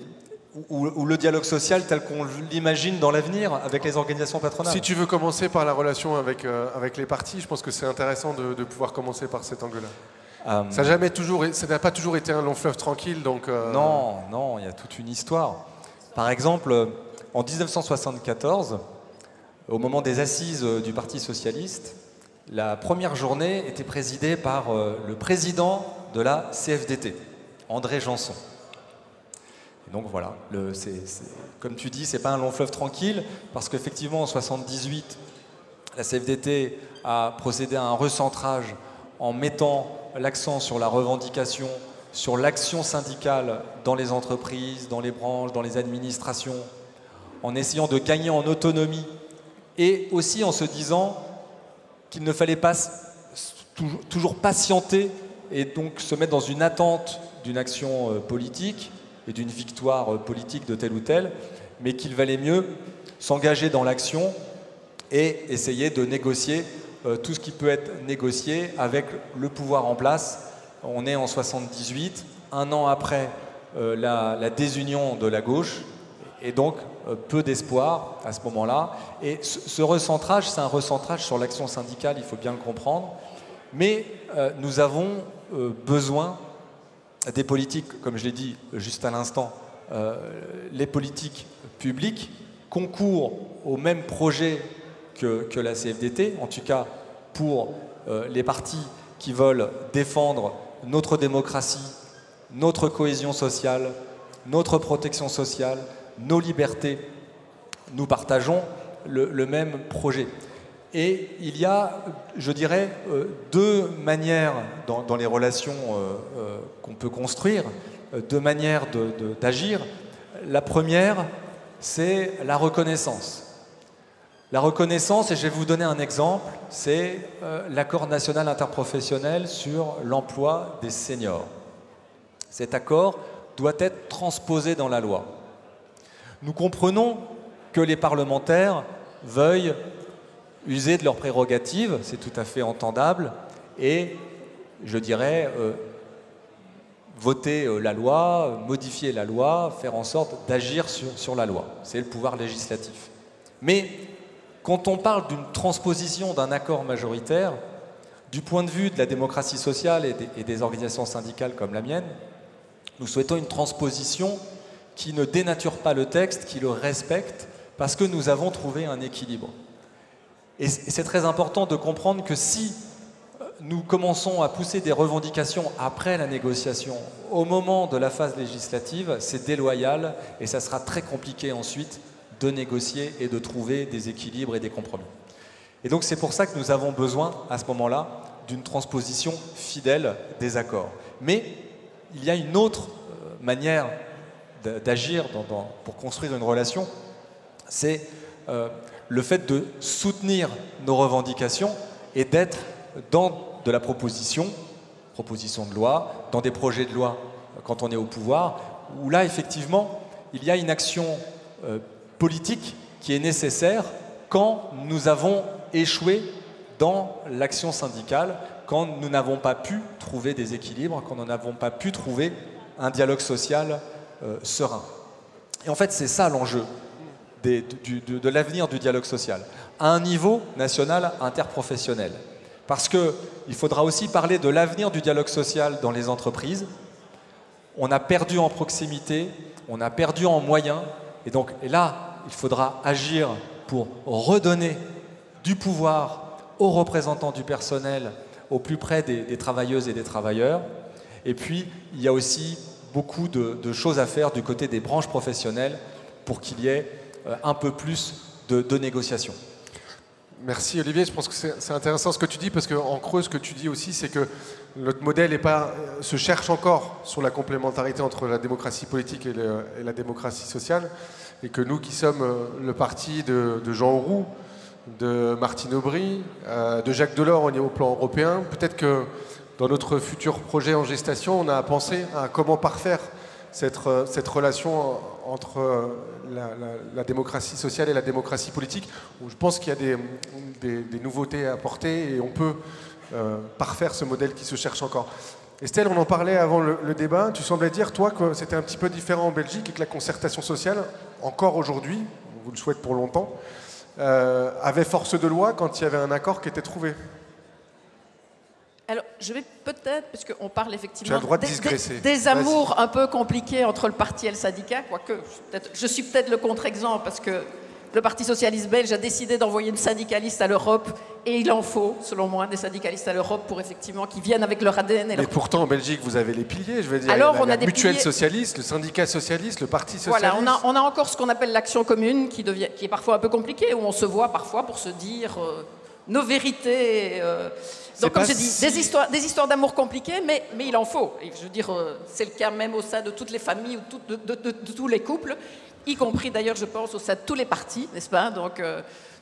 ou le dialogue social tel qu'on l'imagine dans l'avenir avec les organisations patronales? Si tu veux commencer par la relation avec les partis, je pense que c'est intéressant de pouvoir commencer par cet angle-là. Ça n'a pas toujours été un long fleuve tranquille, donc... Non, il y a toute une histoire. Par exemple, en 1974, au moment des assises du Parti socialiste, la première journée était présidée par le président de la CFDT, André Janson. Donc voilà, comme tu dis, c'est pas un long fleuve tranquille, parce qu'effectivement en 78, la CFDT a procédé à un recentrage en mettant l'accent sur la revendication, sur l'action syndicale dans les entreprises, dans les branches, dans les administrations, en essayant de gagner en autonomie et aussi en se disant qu'il ne fallait pas toujours patienter et donc se mettre dans une attente d'une action politique et d'une victoire politique de tel ou tel, mais qu'il valait mieux s'engager dans l'action et essayer de négocier tout ce qui peut être négocié avec le pouvoir en place. On est en 78, un an après la désunion de la gauche, et donc peu d'espoir à ce moment-là. Et ce recentrage, c'est un recentrage sur l'action syndicale, il faut bien le comprendre, mais nous avons besoin des politiques, comme je l'ai dit juste à l'instant, les politiques publiques concourent au même projet que la CFDT, en tout cas pour les partis qui veulent défendre notre démocratie, notre cohésion sociale, notre protection sociale, nos libertés. Nous partageons le même projet. Et il y a, je dirais, deux manières dans les relations qu'on peut construire, deux manières d'agir. La première, c'est la reconnaissance. La reconnaissance, et je vais vous donner un exemple, c'est l'accord national interprofessionnel sur l'emploi des seniors. Cet accord doit être transposé dans la loi. Nous comprenons que les parlementaires veuillent user de leurs prérogatives, c'est tout à fait entendable, et je dirais voter la loi, modifier la loi, faire en sorte d'agir sur la loi. C'est le pouvoir législatif. Mais quand on parle d'une transposition d'un accord majoritaire, du point de vue de la démocratie sociale et des organisations syndicales comme la mienne, nous souhaitons une transposition qui ne dénature pas le texte, qui le respecte, parce que nous avons trouvé un équilibre. Et c'est très important de comprendre que si nous commençons à pousser des revendications après la négociation, au moment de la phase législative, c'est déloyal et ça sera très compliqué ensuite de négocier et de trouver des équilibres et des compromis. Et donc c'est pour ça que nous avons besoin, à ce moment-là, d'une transposition fidèle des accords. Mais il y a une autre manière d'agir pour construire une relation, c'est le fait de soutenir nos revendications et d'être dans de la proposition de loi, dans des projets de loi quand on est au pouvoir, où là, effectivement, il y a une action politique qui est nécessaire quand nous avons échoué dans l'action syndicale, quand nous n'avons pas pu trouver des équilibres, quand nous n'avons pas pu trouver un dialogue social serein. Et en fait, c'est ça l'enjeu de l'avenir du dialogue social, à un niveau national interprofessionnel. Parce qu'il faudra aussi parler de l'avenir du dialogue social dans les entreprises. On a perdu en proximité, on a perdu en moyens, et là, il faudra agir pour redonner du pouvoir aux représentants du personnel, au plus près des travailleuses et des travailleurs. Et puis, il y a aussi beaucoup de choses à faire du côté des branches professionnelles pour qu'il y ait un peu plus de négociations. Merci Olivier, je pense que c'est intéressant ce que tu dis, parce qu'en creux, ce que tu dis aussi, c'est que notre modèle se cherche encore sur la complémentarité entre la démocratie politique et la démocratie sociale, et que nous qui sommes le parti de Jean Auroux, de Martine Aubry, de Jacques Delors au plan européen, peut-être que dans notre futur projet en gestation, on a pensé à comment parfaire cette relation entre la démocratie sociale et la démocratie politique, où je pense qu'il y a des nouveautés à apporter et on peut parfaire ce modèle qui se cherche encore. Estelle, on en parlait avant le débat, tu semblais dire, toi, que c'était un petit peu différent en Belgique et que la concertation sociale, encore aujourd'hui, on vous le souhaite pour longtemps, avait force de loi quand il y avait un accord qui était trouvé. Alors, je vais peut-être, parce qu'on parle effectivement des amours un peu compliqués entre le parti et le syndicat, quoique je suis peut-être le contre-exemple, parce que Le Parti socialiste belge a décidé d'envoyer une syndicaliste à l'Europe et il en faut, selon moi, des syndicalistes à l'Europe pour effectivement qu'ils viennent avec leur ADN. Et Mais pourtant, en Belgique, vous avez les piliers, je veux dire. Alors, la on a des mutuelle piliers... socialiste, le syndicat socialiste, le Parti socialiste. Voilà, on a encore ce qu'on appelle l'action commune qui est parfois un peu compliquée, où on se voit parfois pour se dire nos vérités. Donc, comme je dis, des histoires d'amour compliquées, mais il en faut. Et je veux dire, c'est le cas même au sein de toutes les familles, ou de tous les couples, y compris d'ailleurs, je pense, au sein de tous les partis, n'est-ce pas? Donc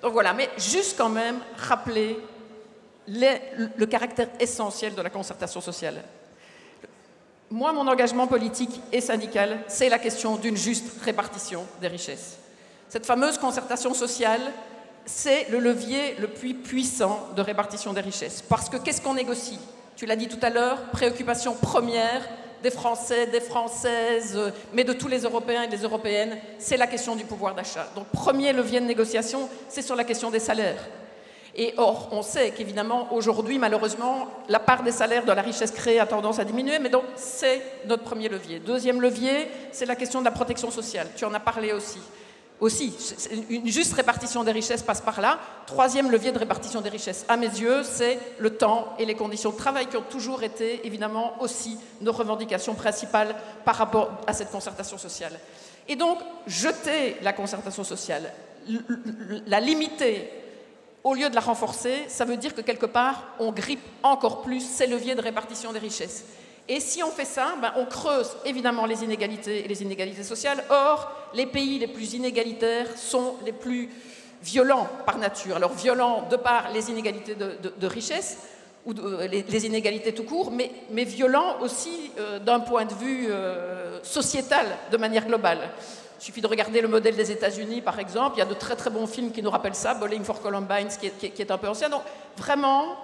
voilà, mais juste quand même rappeler le caractère essentiel de la concertation sociale. Moi, mon engagement politique et syndical, c'est la question d'une juste répartition des richesses. Cette fameuse concertation sociale, c'est le levier le plus puissant de répartition des richesses. Parce que qu'est-ce qu'on négocie? Tu l'as dit tout à l'heure, préoccupation première des Français, des Françaises, mais de tous les Européens et des Européennes, c'est la question du pouvoir d'achat. Donc, premier levier de négociation, c'est sur la question des salaires. Et or, on sait qu'évidemment, aujourd'hui, malheureusement, la part des salaires dans la richesse créée a tendance à diminuer, mais donc, c'est notre premier levier. Deuxième levier, c'est la question de la protection sociale. Tu en as parlé aussi. Une juste répartition des richesses passe par là. Troisième levier de répartition des richesses, à mes yeux, c'est le temps et les conditions de travail qui ont toujours été, évidemment, aussi nos revendications principales par rapport à cette concertation sociale. Et donc, jeter la concertation sociale, la limiter, au lieu de la renforcer, ça veut dire que quelque part, on grippe encore plus ces leviers de répartition des richesses. Et si on fait ça, on creuse évidemment les inégalités et les inégalités sociales. Or, les pays les plus inégalitaires sont les plus violents par nature. Alors violents de par les inégalités de richesse, ou les inégalités tout court, mais violents aussi d'un point de vue sociétal, de manière globale. Il suffit de regarder le modèle des États-Unis, par exemple. Il y a de très très bons films qui nous rappellent ça, Bowling for Columbine, qui est un peu ancien. Donc vraiment,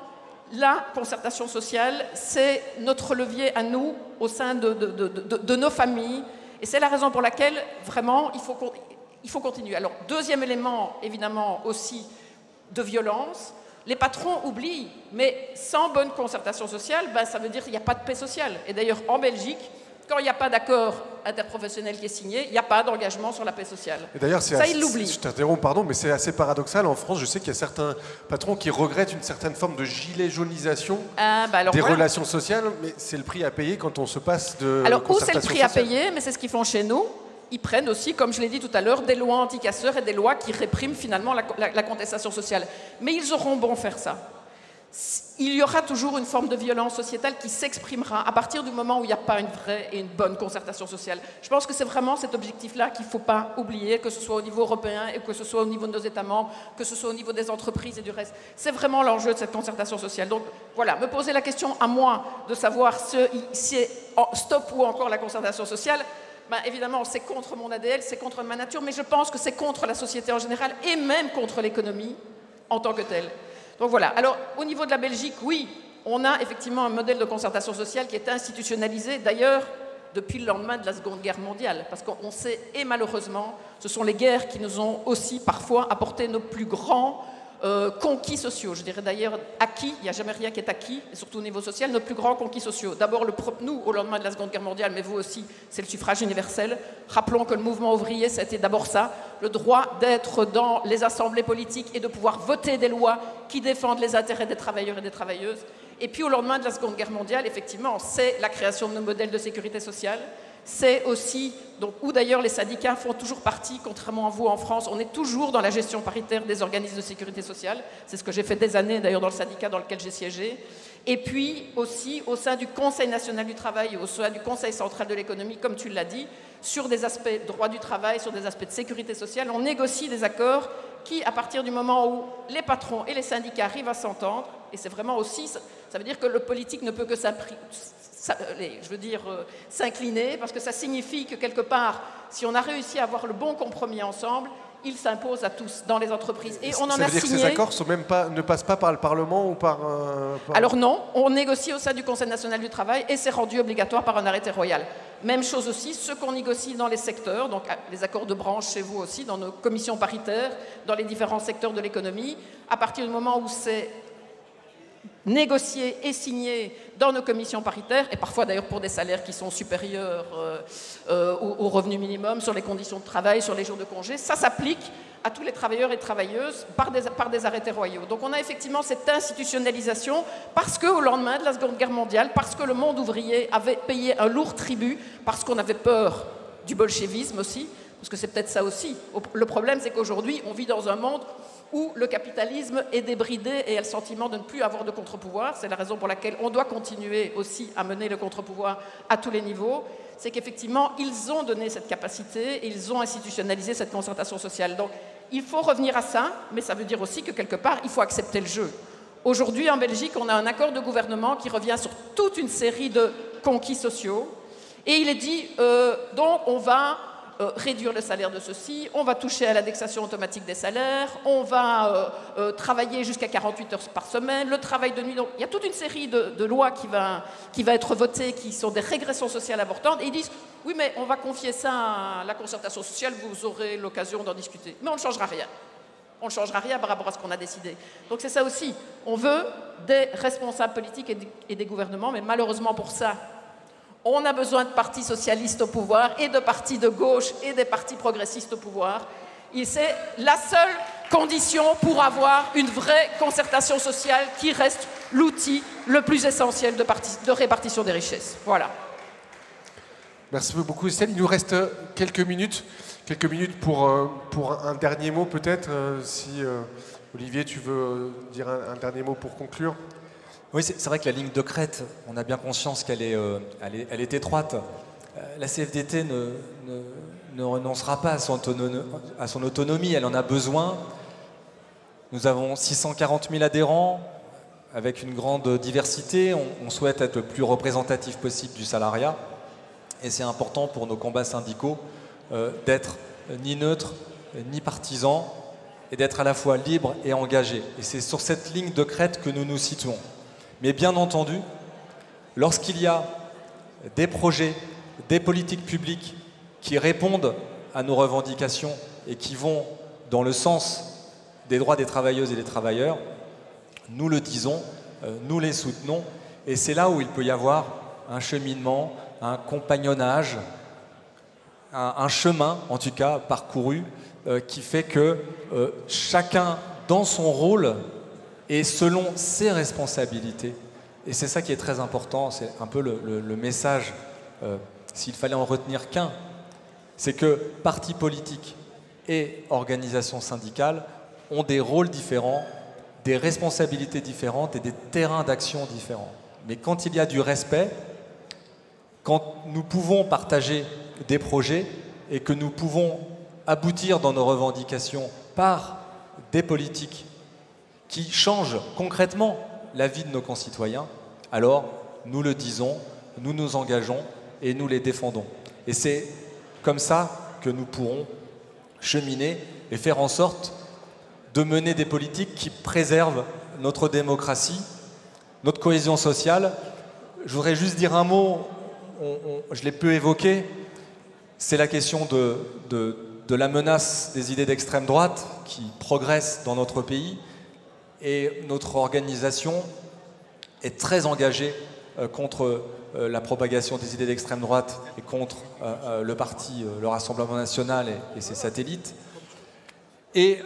la concertation sociale, c'est notre levier à nous, au sein de nos familles. Et c'est la raison pour laquelle, vraiment, il faut continuer. Alors, deuxième élément, évidemment, aussi de violence. Les patrons oublient, mais sans bonne concertation sociale, ça veut dire qu'il n'y a pas de paix sociale. Et d'ailleurs, en Belgique, quand il n'y a pas d'accord interprofessionnel qui est signé, il n'y a pas d'engagement sur la paix sociale. Et d'ailleurs, il l'oublie. Je t'interromps, pardon, mais c'est assez paradoxal. En France, je sais qu'il y a certains patrons qui regrettent une certaine forme de gilet jaunisation des relations sociales, mais c'est le prix à payer quand on se passe de Alors, où concertation c'est le prix à sociale. payer, mais c'est ce qu'ils font chez nous. Ils prennent aussi, comme je l'ai dit tout à l'heure, des lois anti-casseurs et des lois qui répriment finalement la contestation sociale. Mais ils auront bon faire ça. Il y aura toujours une forme de violence sociétale qui s'exprimera à partir du moment où il n'y a pas une vraie et une bonne concertation sociale. Je pense que c'est vraiment cet objectif-là qu'il ne faut pas oublier, que ce soit au niveau européen et que ce soit au niveau de nos États membres, que ce soit au niveau des entreprises et du reste. C'est vraiment l'enjeu de cette concertation sociale. Donc voilà, me poser la question à moi de savoir si c'est stop ou encore la concertation sociale, évidemment, c'est contre mon ADN, c'est contre ma nature, mais je pense que c'est contre la société en général et même contre l'économie en tant que telle. Donc voilà. Alors, au niveau de la Belgique, oui, on a effectivement un modèle de concertation sociale qui est institutionnalisé, d'ailleurs, depuis le lendemain de la Seconde Guerre mondiale. Parce qu'on sait, et malheureusement, ce sont les guerres qui nous ont aussi parfois apporté nos plus grands conquis sociaux. Je dirais d'ailleurs acquis, il n'y a jamais rien qui est acquis, et surtout au niveau social, nos plus grands conquis sociaux. D'abord, nous, au lendemain de la Seconde Guerre mondiale, mais vous aussi, c'est le suffrage universel. Rappelons que le mouvement ouvrier, c'était d'abord ça, le droit d'être dans les assemblées politiques et de pouvoir voter des lois qui défendent les intérêts des travailleurs et des travailleuses. Et puis au lendemain de la Seconde Guerre mondiale, effectivement, c'est la création de nos modèles de sécurité sociale. C'est aussi, où d'ailleurs les syndicats font toujours partie, contrairement à vous en France, on est toujours dans la gestion paritaire des organismes de sécurité sociale. C'est ce que j'ai fait des années d'ailleurs dans le syndicat dans lequel j'ai siégé. Et puis aussi au sein du Conseil national du travail, au sein du Conseil central de l'économie, comme tu l'as dit, sur des aspects droit du travail, sur des aspects de sécurité sociale, on négocie des accords qui, à partir du moment où les patrons et les syndicats arrivent à s'entendre, et c'est vraiment aussi, ça veut dire que le politique ne peut que s'incliner, parce que ça signifie que quelque part, si on a réussi à avoir le bon compromis ensemble, il s'impose à tous dans les entreprises. Et on en a signé. Ça veut dire que ces accords ne passent pas par le Parlement ou par... Alors non, on négocie au sein du Conseil national du travail et c'est rendu obligatoire par un arrêté royal. Même chose aussi, ce qu'on négocie dans les secteurs, donc les accords de branche chez vous aussi, dans nos commissions paritaires, dans les différents secteurs de l'économie, à partir du moment où c'est négocié et signé dans nos commissions paritaires, et parfois d'ailleurs pour des salaires qui sont supérieurs au revenu minimum, sur les conditions de travail, sur les jours de congé, ça s'applique à tous les travailleurs et travailleuses par des arrêtés royaux. Donc on a effectivement cette institutionnalisation parce qu'au lendemain de la Seconde Guerre mondiale, parce que le monde ouvrier avait payé un lourd tribut, parce qu'on avait peur du bolchevisme aussi, parce que c'est peut-être ça aussi. Le problème, c'est qu'aujourd'hui, on vit dans un monde où le capitalisme est débridé et a le sentiment de ne plus avoir de contre-pouvoir. C'est la raison pour laquelle on doit continuer aussi à mener le contre-pouvoir à tous les niveaux. C'est qu'effectivement, ils ont donné cette capacité et ils ont institutionnalisé cette concertation sociale. Donc, il faut revenir à ça, mais ça veut dire aussi que quelque part, il faut accepter le jeu. Aujourd'hui, en Belgique, on a un accord de gouvernement qui revient sur toute une série de conquis sociaux. Et il est dit, donc on va réduire le salaire de ceux-ci, on va toucher à l'indexation automatique des salaires, on va travailler jusqu'à 48 heures par semaine, le travail de nuit. Donc, il y a toute une série de lois qui va être votée, qui sont des régressions sociales importantes. Et ils disent, oui, mais on va confier ça à la concertation sociale, vous aurez l'occasion d'en discuter. Mais on ne changera rien. On ne changera rien par rapport à ce qu'on a décidé. Donc c'est ça aussi. On veut des responsables politiques et des gouvernements, mais malheureusement pour ça, on a besoin de partis socialistes au pouvoir et de partis de gauche et des partis progressistes au pouvoir. Et c'est la seule condition pour avoir une vraie concertation sociale qui reste l'outil le plus essentiel de répartition des richesses. Voilà. Merci beaucoup, Estelle. Il nous reste quelques minutes pour un dernier mot peut-être. Si Olivier, tu veux dire un dernier mot pour conclure. Oui, c'est vrai que la ligne de crête, on a bien conscience qu'elle est étroite. La CFDT ne renoncera pas à son autonomie, elle en a besoin. Nous avons 640 000 adhérents, avec une grande diversité. On souhaite être le plus représentatif possible du salariat. Et c'est important pour nos combats syndicaux d'être ni neutres, ni partisans, et d'être à la fois libres et engagés. Et c'est sur cette ligne de crête que nous nous situons. Mais bien entendu, lorsqu'il y a des projets, des politiques publiques qui répondent à nos revendications et qui vont dans le sens des droits des travailleuses et des travailleurs, nous le disons, nous les soutenons, et c'est là où il peut y avoir un cheminement, un compagnonnage, un chemin, en tout cas, parcouru, qui fait que chacun, dans son rôle, et selon ses responsabilités. Et c'est ça qui est très important, c'est un peu le message, s'il fallait en retenir qu'un, c'est que partis politiques et organisations syndicales ont des rôles différents, des responsabilités différentes et des terrains d'action différents. Mais quand il y a du respect, quand nous pouvons partager des projets et que nous pouvons aboutir dans nos revendications par des politiques qui changent concrètement la vie de nos concitoyens, alors nous le disons, nous nous engageons et nous les défendons. Et c'est comme ça que nous pourrons cheminer et faire en sorte de mener des politiques qui préservent notre démocratie, notre cohésion sociale. Je voudrais juste dire un mot, je l'ai peu évoqué, c'est la question de la menace des idées d'extrême droite qui progressent dans notre pays. Et notre organisation est très engagée contre la propagation des idées d'extrême droite et contre le parti, le Rassemblement national et ses satellites. Et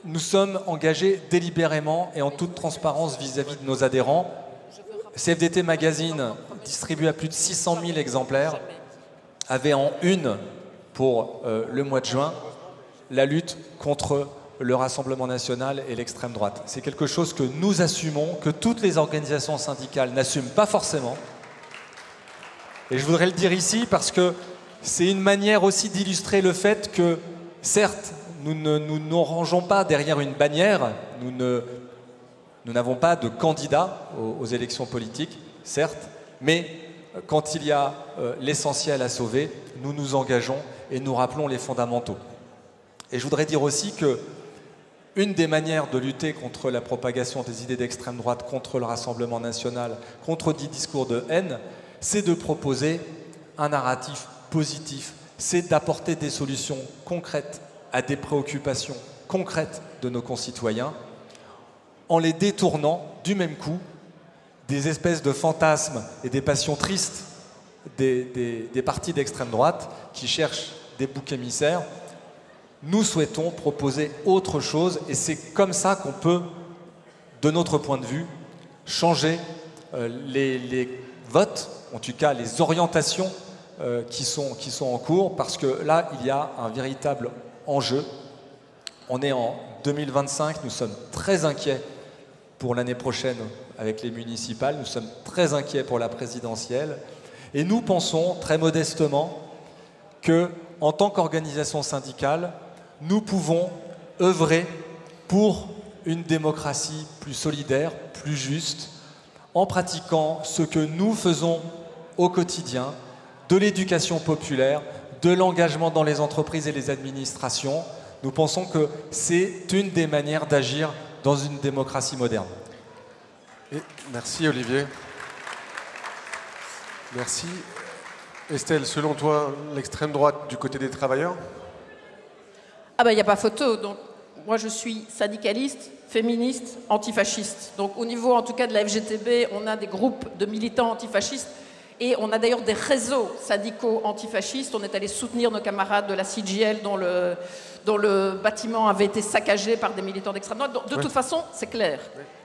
nous sommes engagés délibérément et en toute transparence vis-à-vis de nos adhérents. CFDT Magazine, distribué à plus de 600 000 exemplaires, avait en une, pour le mois de juin, la lutte contre le Rassemblement national et l'extrême droite. C'est quelque chose que nous assumons, que toutes les organisations syndicales n'assument pas forcément. Et je voudrais le dire ici parce que c'est une manière aussi d'illustrer le fait que, certes, nous ne nous rangeons pas derrière une bannière, nous n'avons pas de candidats aux élections politiques, certes, mais quand il y a l'essentiel à sauver, nous nous engageons et nous rappelons les fondamentaux. Et je voudrais dire aussi que une des manières de lutter contre la propagation des idées d'extrême droite, contre le Rassemblement national, contre des discours de haine, c'est de proposer un narratif positif, c'est d'apporter des solutions concrètes à des préoccupations concrètes de nos concitoyens, en les détournant du même coup des espèces de fantasmes et des passions tristes des partis d'extrême droite qui cherchent des boucs émissaires. Nous souhaitons proposer autre chose et c'est comme ça qu'on peut, de notre point de vue, changer les votes, en tout cas les orientations qui sont en cours, parce que là, il y a un véritable enjeu. On est en 2025, nous sommes très inquiets pour l'année prochaine avec les municipales, nous sommes très inquiets pour la présidentielle, et nous pensons très modestement que, en tant qu'organisation syndicale, nous pouvons œuvrer pour une démocratie plus solidaire, plus juste, en pratiquant ce que nous faisons au quotidien, de l'éducation populaire, de l'engagement dans les entreprises et les administrations. Nous pensons que c'est une des manières d'agir dans une démocratie moderne. Et merci Olivier. Merci. Estelle, selon toi, l'extrême droite du côté des travailleurs? Ah ben, il n'y a pas photo. Donc, moi, je suis syndicaliste, féministe, antifasciste. Donc, au niveau, en tout cas, de la FGTB, on a des groupes de militants antifascistes et on a d'ailleurs des réseaux syndicaux antifascistes. On est allé soutenir nos camarades de la CGL dont le bâtiment avait été saccagé par des militants d'extrême droite. Donc, de toute façon, c'est clair.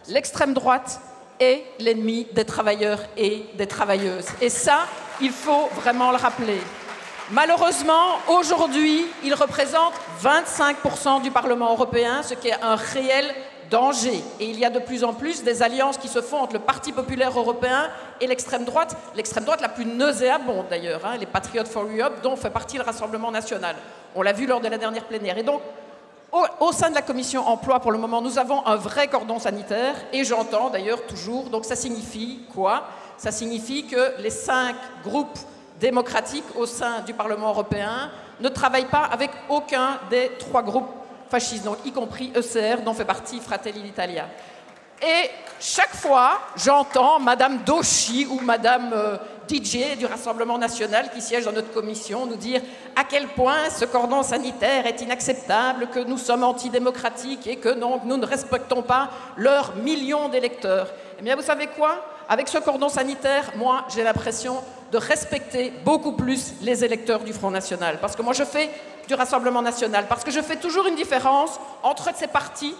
L'extrême droite est l'ennemi des travailleurs et des travailleuses. Et ça, il faut vraiment le rappeler. Malheureusement, aujourd'hui, il représente 25% du Parlement européen, ce qui est un réel danger. Et il y a de plus en plus des alliances qui se font entre le Parti populaire européen et l'extrême droite la plus nauséabonde d'ailleurs, hein, les Patriots for Europe, dont fait partie le Rassemblement national. On l'a vu lors de la dernière plénière. Et donc, au sein de la commission emploi, pour le moment, nous avons un vrai cordon sanitaire, et j'entends d'ailleurs toujours, donc ça signifie quoi? Ça signifie que les 5 groupes démocratiques au sein du Parlement européen ne travaillent pas avec aucun des 3 groupes fascistes, donc y compris ECR, dont fait partie Fratelli d'Italia. Et chaque fois, j'entends Madame Dauchy ou Madame Didier du Rassemblement national qui siège dans notre commission nous dire à quel point ce cordon sanitaire est inacceptable, que nous sommes antidémocratiques et que non, nous ne respectons pas leurs millions d'électeurs. Eh bien, vous savez quoi? Avec ce cordon sanitaire, moi, j'ai l'impression de respecter beaucoup plus les électeurs du Front National. Parce que moi, je fais du Rassemblement National. Parce que je fais toujours une différence entre ces partis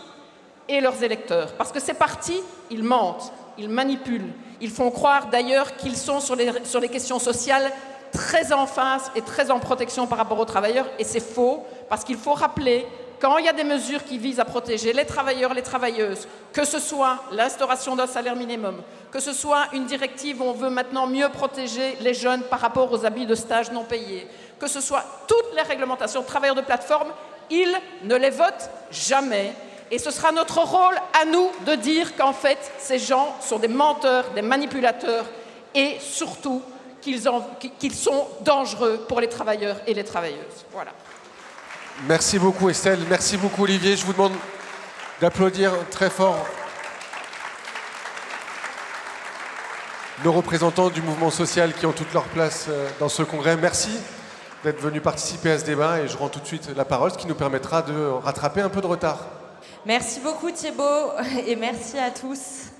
et leurs électeurs. Parce que ces partis, ils mentent, ils manipulent. Ils font croire d'ailleurs qu'ils sont sur les questions sociales très en face et très en protection par rapport aux travailleurs. Et c'est faux, parce qu'il faut rappeler, quand il y a des mesures qui visent à protéger les travailleurs, les travailleuses, que ce soit l'instauration d'un salaire minimum, que ce soit une directive où on veut maintenant mieux protéger les jeunes par rapport aux abus de stage non payés, que ce soit toutes les réglementations de travailleurs de plateforme, ils ne les votent jamais. Et ce sera notre rôle à nous de dire qu'en fait, ces gens sont des menteurs, des manipulateurs et surtout qu'ils sont dangereux pour les travailleurs et les travailleuses. Voilà. Merci beaucoup Estelle, merci beaucoup Olivier. Je vous demande d'applaudir très fort nos représentants du mouvement social qui ont toute leur place dans ce congrès. Merci d'être venus participer à ce débat et je rends tout de suite la parole, ce qui nous permettra de rattraper un peu de retard. Merci beaucoup Thibaut et merci à tous.